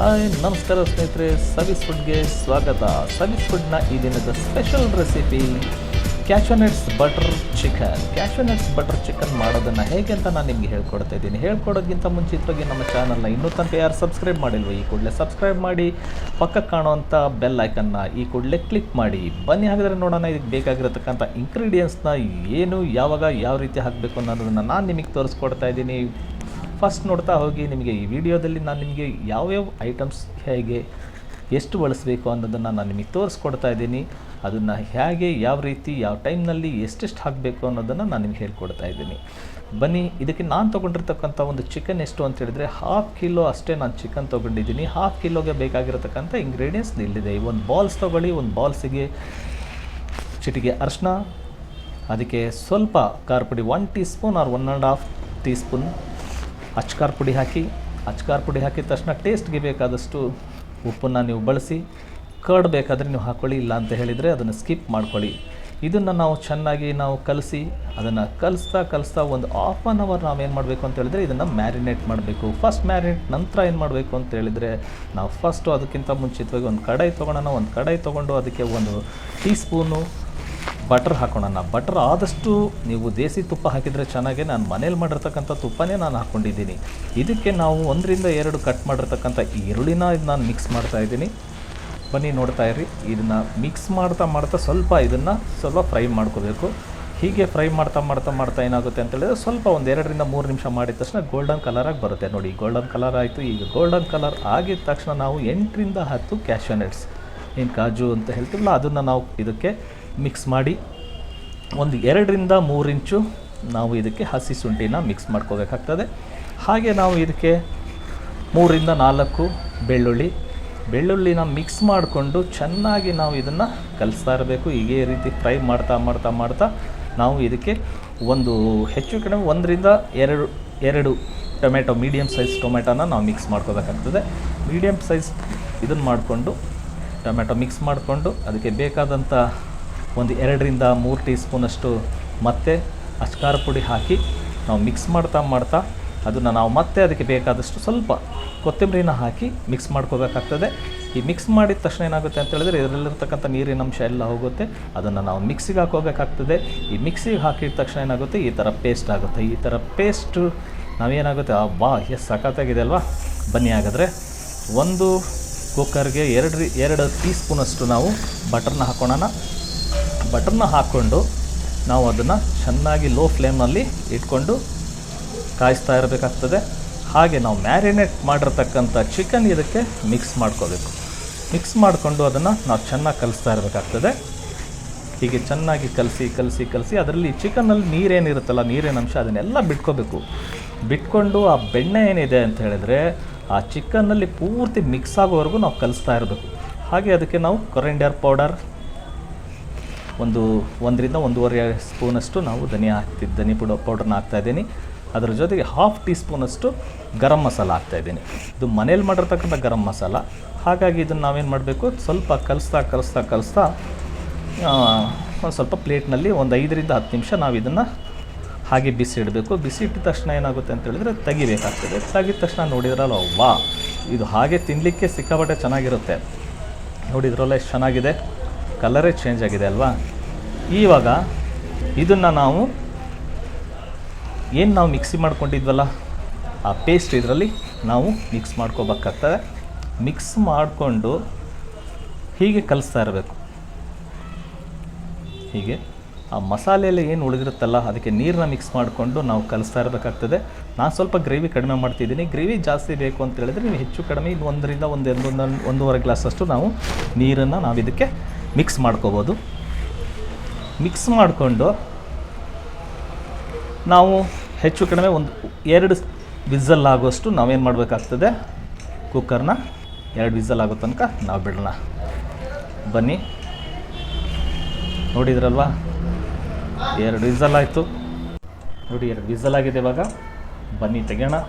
Hi ನಮಸ್ಕಾರ ಸ್ನೇಹಿತರೆ, ಸವಿಸ್ ಫುಡ್ಗೆ ಸ್ವಾಗತ. ಸವಿಸ್ ಫುಡ್ನ ಈ ದಿನದ special recipe cashew nuts butter chicken. Cashew nuts butter chicken ಮಾಡೋದನ್ನು ಹೇಗೆ ಅಂತ ನಾನು ನಿಮಗೆ ಹೇಳ್ಕೊಡ್ತಾ ಇದ್ದೀನಿ. ಹೇಳ್ಕೊಡೋದಕ್ಕಿಂತ ಮುಂಚಿತವಾಗಿ ನಮ್ಮ ಚಾನಲ್ನ ಇನ್ನೂ ತನಕ ಯಾರು ಸಬ್ಸ್ಕ್ರೈಬ್ ಮಾಡಿಲ್ವೋ ಈ ಕೂಡಲೇ ಸಬ್ಸ್ಕ್ರೈಬ್ ಮಾಡಿ, ಪಕ್ಕಕ್ಕೆ ಕಾಣುವಂಥ ಬೆಲ್ ಐಕನ್ನ ಈ ಕೂಡಲೇ ಕ್ಲಿಕ್ ಮಾಡಿ. ಬನ್ನಿ ಹಾಗಾದರೆ ನೋಡೋಣ ಇದಕ್ಕೆ ಬೇಕಾಗಿರತಕ್ಕಂಥ ಇಂಗ್ರೀಡಿಯೆಂಟ್ಸ್ನ ಏನು, ಯಾವಾಗ, ಯಾವ ರೀತಿ ಹಾಕಬೇಕು ಅನ್ನೋದನ್ನು ನಾನು ನಿಮಗೆ ತೋರಿಸ್ಕೊಡ್ತಾ ಇದ್ದೀನಿ. ಫಸ್ಟ್ ನೋಡ್ತಾ ಹೋಗಿ. ನಿಮಗೆ ಈ ವಿಡಿಯೋದಲ್ಲಿ ನಾನು ನಿಮಗೆ ಯಾವ್ಯಾವ ಐಟಮ್ಸ್ ಹೇಗೆ ಎಷ್ಟು ಬಳಸಬೇಕು ಅನ್ನೋದನ್ನು ನಾನು ನಿಮಗೆ ತೋರಿಸ್ಕೊಡ್ತಾ ಇದ್ದೀನಿ. ಅದನ್ನು ಹೇಗೆ, ಯಾವ ರೀತಿ, ಯಾವ ಟೈಮ್ನಲ್ಲಿ ಎಷ್ಟೆಷ್ಟು ಹಾಕಬೇಕು ಅನ್ನೋದನ್ನು ನಾನು ನಿಮಗೆ ಹೇಳ್ಕೊಡ್ತಾ ಇದ್ದೀನಿ. ಬನ್ನಿ, ಇದಕ್ಕೆ ನಾನು ತೊಗೊಂಡಿರ್ತಕ್ಕಂಥ ಒಂದು ಚಿಕನ್ ಎಷ್ಟು ಅಂತ ಹೇಳಿದರೆ 1/2 ಕಿಲೋ ಅಷ್ಟೇ ನಾನು ಚಿಕನ್ ತೊಗೊಂಡಿದ್ದೀನಿ. 1/2 ಕಿಲೋಗೆ ಬೇಕಾಗಿರತಕ್ಕಂಥ ಇಂಗ್ರೀಡಿಯೆಂಟ್ಸ್ ಇಲ್ಲಿದೆ. ಒಂದು ಬಾಲ್ಸ್ ತೊಗೊಳ್ಳಿ. ಒಂದು ಬಾಲ್ಸಿಗೆ ಚಿಟಿಕೆ ಅರಿಶಿನ, ಅದಕ್ಕೆ ಸ್ವಲ್ಪ ಖಾರ ಪುಡಿ 1 teaspoon or 1.5 teaspoon ಅಚ್ಕಾರ್ ಪುಡಿ ಹಾಕಿ. ಅಚ್ಕಾರ್ ಪುಡಿ ಹಾಕಿದ ತಕ್ಷಣ ಟೇಸ್ಟ್ಗೆ ಬೇಕಾದಷ್ಟು ಉಪ್ಪನ್ನು ನೀವು ಬಳಸಿ. ಕರ್ಡ್ ಬೇಕಾದರೆ ನೀವು ಹಾಕ್ಕೊಳ್ಳಿ, ಇಲ್ಲ ಅಂತ ಹೇಳಿದರೆ ಅದನ್ನು ಸ್ಕಿಪ್ ಮಾಡ್ಕೊಳ್ಳಿ. ಇದನ್ನು ನಾವು ಚೆನ್ನಾಗಿ ಕಲಸಿ, ಅದನ್ನು ಕಲಿಸ್ತಾ ಒಂದು ಹಾಫ್ ಆನ್ ಅವರ್ ನಾವೇನು ಮಾಡಬೇಕು ಅಂತ ಹೇಳಿದರೆ ಇದನ್ನು ಮ್ಯಾರಿನೇಟ್ ಮಾಡಬೇಕು. ಫಸ್ಟ್ ಮ್ಯಾರಿನೇಟ್ ನಂತರ ಏನು ಮಾಡಬೇಕು ಅಂತ ಹೇಳಿದರೆ, ನಾವು ಫಸ್ಟು ಅದಕ್ಕಿಂತ ಮುಂಚಿತವಾಗಿ ಒಂದು ಕಡಾಯಿ ತೊಗೊಳೋಣ. ಒಂದು ಕಡಾಯಿ ತೊಗೊಂಡು ಅದಕ್ಕೆ 1 ಟೀ ಸ್ಪೂನು ಬಟರ್ ಹಾಕೋಣ. ಬಟರ್ ಆದಷ್ಟು ನೀವು ದೇಸಿ ತುಪ್ಪ ಹಾಕಿದರೆ ಚೆನ್ನಾಗೆ. ನಾನು ಮನೇಲಿ ಮಾಡಿರ್ತಕ್ಕಂಥ ತುಪ್ಪನೇ ನಾನು ಹಾಕ್ಕೊಂಡಿದ್ದೀನಿ. ಇದಕ್ಕೆ ನಾವು 1 ರಿಂದ 2 ಕಟ್ ಮಾಡಿರ್ತಕ್ಕಂಥ ಈರುಳ್ಳಿನ ನಾನು ಮಿಕ್ಸ್ ಮಾಡ್ತಾಯಿದ್ದೀನಿ. ಬನ್ನಿ ನೋಡ್ತಾ ಇರಿ. ಇದನ್ನು ಮಿಕ್ಸ್ ಮಾಡ್ತಾ ಇದನ್ನು ಸ್ವಲ್ಪ ಫ್ರೈ ಮಾಡ್ಕೋಬೇಕು. ಹೀಗೆ ಫ್ರೈ ಮಾಡ್ತಾ ಏನಾಗುತ್ತೆ ಅಂತ ಹೇಳಿದ್ರೆ ಸ್ವಲ್ಪ 1 2 ರಿಂದ 3 ನಿಮಿಷ ಮಾಡಿದ ತಕ್ಷಣ ಗೋಲ್ಡನ್ ಕಲರಾಗಿ ಬರುತ್ತೆ. ನೋಡಿ, ಗೋಲ್ಡನ್ ಕಲರ್ ಆಯಿತು. ಈಗ ಗೋಲ್ಡನ್ ಕಲರ್ ಆಗಿದ ತಕ್ಷಣ ನಾವು 8 ರಿಂದ 10 ಕ್ಯಾಶ್ಯೂ ನಟ್ಸ್, ಏನು ಕಾಜು ಅಂತ ಹೇಳ್ತೀವಲ್ಲ, ಅದನ್ನು ನಾವು ಇದಕ್ಕೆ ಮಿಕ್ಸ್ ಮಾಡಿ 2 ರಿಂದ 3 ಇಂಚು ನಾವು ಇದಕ್ಕೆ ಹಸಿ ಶುಂಠಿನ ಮಿಕ್ಸ್ ಮಾಡ್ಕೋಬೇಕಾಗ್ತದೆ. ಹಾಗೆ ನಾವು ಇದಕ್ಕೆ 3 ರಿಂದ 4 ಬೆಳ್ಳುಳ್ಳಿನ ಮಿಕ್ಸ್ ಮಾಡಿಕೊಂಡು ಚೆನ್ನಾಗಿ ನಾವು ಇದನ್ನು ಕಲಿಸ್ತಾ ಇರಬೇಕು. ಹೀಗೆ ರೀತಿ ಫ್ರೈ ಮಾಡ್ತಾ ನಾವು ಇದಕ್ಕೆ ಒಂದು ಹೆಚ್ಚು ಕಡಿಮೆ 1 ರಿಂದ 2 ಟೊಮೆಟೊ, ಮೀಡಿಯಮ್ ಸೈಜ್ ಟೊಮೆಟೊನ ನಾವು ಮಿಕ್ಸ್ ಮಾಡ್ಕೋಬೇಕಾಗ್ತದೆ. ಮೀಡಿಯಮ್ ಸೈಜ್ ಇದನ್ನು ಮಾಡಿಕೊಂಡು ಟೊಮೆಟೊ ಮಿಕ್ಸ್ ಮಾಡಿಕೊಂಡು ಅದಕ್ಕೆ ಬೇಕಾದಂಥ 2 ರಿಂದ 3 ಟೀ ಸ್ಪೂನಷ್ಟು ಮತ್ತೆ ಅಚ್ಕಾರ ಪುಡಿ ಹಾಕಿ ನಾವು ಮಿಕ್ಸ್ ಮಾಡ್ತಾ ಅದನ್ನು ನಾವು ಮತ್ತೆ ಅದಕ್ಕೆ ಬೇಕಾದಷ್ಟು ಸ್ವಲ್ಪ ಕೊತ್ತಂಬರಿನ ಹಾಕಿ ಮಿಕ್ಸ್ ಮಾಡ್ಕೋಬೇಕಾಗ್ತದೆ. ಈ ಮಿಕ್ಸ್ ಮಾಡಿದ ತಕ್ಷಣ ಏನಾಗುತ್ತೆ ಅಂತ ಹೇಳಿದ್ರೆ ಇದರಲ್ಲಿರ್ತಕ್ಕಂಥ ನೀರಿನ ಅಂಶ ಎಲ್ಲ ಹೋಗುತ್ತೆ. ಅದನ್ನು ನಾವು ಮಿಕ್ಸಿಗೆ ಹಾಕೋಬೇಕಾಗ್ತದೆ. ಈ ಮಿಕ್ಸಿಗೆ ಹಾಕಿದ ತಕ್ಷಣ ಏನಾಗುತ್ತೆ, ಈ ಥರ ಪೇಸ್ಟ್ ಆಗುತ್ತೆ. ಈ ಥರ ಪೇಸ್ಟು ನಾವೇನಾಗುತ್ತೆ, ಎಷ್ಟು ಸಖತ್ತಾಗಿದೆ ಅಲ್ವಾ. ಬನ್ನಿ ಹಾಗಾದರೆ ಒಂದು ಕುಕ್ಕರ್ಗೆ 2 ಟೀ ಸ್ಪೂನಷ್ಟು ನಾವು ಬಟರ್ನ ಹಾಕೋಣ. ಬಟರ್ನ ಹಾಕ್ಕೊಂಡು ನಾವು ಅದನ್ನು ಚೆನ್ನಾಗಿ ಲೋ ಫ್ಲೇಮ್ನಲ್ಲಿ ಇಟ್ಕೊಂಡು ಕಾಯಿಸ್ತಾ ಇರಬೇಕಾಗ್ತದೆ. ಹಾಗೆ ನಾವು ಮ್ಯಾರಿನೇಟ್ ಮಾಡಿರ್ತಕ್ಕಂಥ ಚಿಕನ್ ಇದಕ್ಕೆ ಮಿಕ್ಸ್ ಮಾಡ್ಕೋಬೇಕು. ಮಿಕ್ಸ್ ಮಾಡಿಕೊಂಡು ಅದನ್ನು ನಾವು ಚೆನ್ನಾಗಿ ಕಲಿಸ್ತಾ ಇರಬೇಕಾಗ್ತದೆ. ಹೀಗೆ ಚೆನ್ನಾಗಿ ಕಲಿಸಿ ಅದರಲ್ಲಿ ಚಿಕನ್ನಲ್ಲಿ ನೀರೇನಿರುತ್ತಲ್ಲ, ನೀರಿನ ಅಂಶ ಅದನ್ನೆಲ್ಲ ಬಿಟ್ಕೊಂಡು ಆ ಬೆಣ್ಣೆ ಏನಿದೆ ಅಂತ ಹೇಳಿದರೆ ಆ ಚಿಕನ್ನಲ್ಲಿ ಪೂರ್ತಿ ಮಿಕ್ಸ್ ಆಗೋವರೆಗೂ ನಾವು ಕಲಿಸ್ತಾ ಇರಬೇಕು. ಹಾಗೆ ಅದಕ್ಕೆ ನಾವು ಕೊರಿಯಾಂಡರ್ ಪೌಡರ್ 1 ರಿಂದ 1.5 ಸ್ಪೂನಷ್ಟು ನಾವು ಧನಿ ಪೌಡರ್ನ ಹಾಕ್ತಾಯಿದ್ದೀನಿ. ಅದರ ಜೊತೆಗೆ 1/2 ಟೀ ಸ್ಪೂನಷ್ಟು ಗರಂ ಮಸಾಲ ಹಾಕ್ತಾಯಿದ್ದೀನಿ. ಇದು ಮನೇಲಿ ಮಾಡಿರ್ತಕ್ಕಂಥ ಗರಂ ಮಸಾಲ. ಹಾಗಾಗಿ ಇದನ್ನು ನಾವೇನು ಮಾಡಬೇಕು, ಸ್ವಲ್ಪ ಕಲಿಸ್ತಾ ಒಂದು ಸ್ವಲ್ಪ ಪ್ಲೇಟ್ನಲ್ಲಿ 5 ರಿಂದ 10 ನಿಮಿಷ ನಾವು ಇದನ್ನು ಹಾಗೆ ಬಿಸಿ ಇಡಬೇಕು. ಬಿಸಿ ಇಟ್ಟ ತಕ್ಷಣ ಏನಾಗುತ್ತೆ ಅಂತ ಹೇಳಿದ್ರೆ ತೆಗಿಬೇಕಾಗ್ತದೆ. ತೆಗಿದ ತಕ್ಷಣ ನೋಡಿದ್ರಲ್ಲ, ಇದು ಹಾಗೆ ತಿನ್ನಲಿಕ್ಕೆ ಸಿಕ್ಕಾಪಟ್ಟೆ ಚೆನ್ನಾಗಿರುತ್ತೆ. ನೋಡಿದ್ರಲ್ಲ ಎಷ್ಟು ಚೆನ್ನಾಗಿದೆ, ಕಲರೇ ಚೇಂಜ್ ಆಗಿದೆ ಅಲ್ವಾ. ಇವಾಗ ಇದನ್ನು ನಾವು ಮಿಕ್ಸಿ ಮಾಡ್ಕೊಂಡಿದ್ವಲ್ಲ ಆ ಪೇಸ್ಟ್ ಇದರಲ್ಲಿ ನಾವು ಮಿಕ್ಸ್ ಮಾಡ್ಕೋಬೇಕಾಗ್ತದೆ. ಮಿಕ್ಸ್ ಮಾಡಿಕೊಂಡು ಹೀಗೆ ಕಲಿಸ್ತಾ ಇರಬೇಕು. ಹೀಗೆ ಆ ಮಸಾಲೆಯಲ್ಲಿ ಏನು ಉಳಿದಿರುತ್ತಲ್ಲ ಅದಕ್ಕೆ ನೀರನ್ನ ಮಿಕ್ಸ್ ಮಾಡಿಕೊಂಡು ನಾವು ಕಲಿಸ್ತಾ ಇರಬೇಕಾಗ್ತದೆ. ನಾನು ಸ್ವಲ್ಪ ಗ್ರೇವಿ ಕಡಿಮೆ ಮಾಡ್ತಿದ್ದೀನಿ. ಗ್ರೇವಿ ಜಾಸ್ತಿ ಬೇಕು ಅಂತ ಹೇಳಿದ್ರೆ ನೀವು ಹೆಚ್ಚು ಕಡಿಮೆ 1 ರಿಂದ 1.5 ಗ್ಲಾಸಷ್ಟು ನಾವು ನೀರನ್ನು ನಾವು ಇದಕ್ಕೆ ಮಿಕ್ಸ್ ಮಾಡ್ಕೋಬೋದು. ಮಿಕ್ಸ್ ಮಾಡಿಕೊಂಡು ನಾವು ಹೆಚ್ಚು ಕಡಿಮೆ 2 ವಿಸಲ್ ಆಗೋಷ್ಟು ನಾವೇನು ಮಾಡಬೇಕಾಗ್ತದೆ, ಕುಕ್ಕರ್ನ 2 ವಿಸಲ್ ಆಗೋ ತನಕ ನಾವು ಬಿಡೋಣ. ಬನ್ನಿ, ನೋಡಿದ್ರಲ್ವಾ 2 ವಿಸಲ್ ಆಯಿತು. ನೋಡಿ 2 ವಿಸಲ್ ಆಗಿದೆ. ಇವಾಗ ಬನ್ನಿ ತೆಗೆಯೋಣ.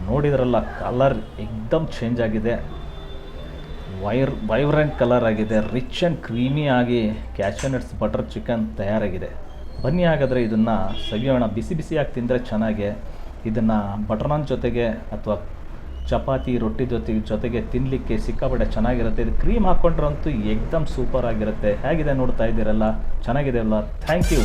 ನೋಡಿದ್ರಲ್ಲ, ಕಲರ್ ಏಕ್ದಮ್ ಚೇಂಜ್ ಆಗಿದೆ. ವೈಬ್ರೆಂಟ್ ಕಲರ್ ಆಗಿದೆ. ರಿಚ್ ಆ್ಯಂಡ್ ಕ್ರೀಮಿ ಆಗಿ ಕ್ಯಾಶ್ಯೂ ನಟ್ಸ್ ಬಟರ್ ಚಿಕನ್ ತಯಾರಾಗಿದೆ. ಬನ್ನಿ ಹಾಗಾದರೆ ಇದನ್ನು ಸವಿಯೋಣ. ಬಿಸಿಯಾಗಿ ತಿಂದರೆ ಚೆನ್ನಾಗೆ. ಇದನ್ನು ಬಟರ್ ನಾನ್ ಜೊತೆಗೆ ಅಥವಾ ಚಪಾತಿ ರೊಟ್ಟಿ ಜೊತೆಗೆ ತಿನ್ನಲಿಕ್ಕೆ ಸಿಕ್ಕಾಪಟ್ಟೆ ಚೆನ್ನಾಗಿರುತ್ತೆ. ಇದು ಕ್ರೀಮ್ ಹಾಕ್ಕೊಂಡ್ರಂತೂ ಏಕ್ದಮ್ ಸೂಪರ್ ಆಗಿರುತ್ತೆ. ಹೇಗಿದೆ ನೋಡ್ತಾ ಇದ್ದೀರಲ್ಲ, ಚೆನ್ನಾಗಿದೆ ಅಲ್ಲ? Thank you.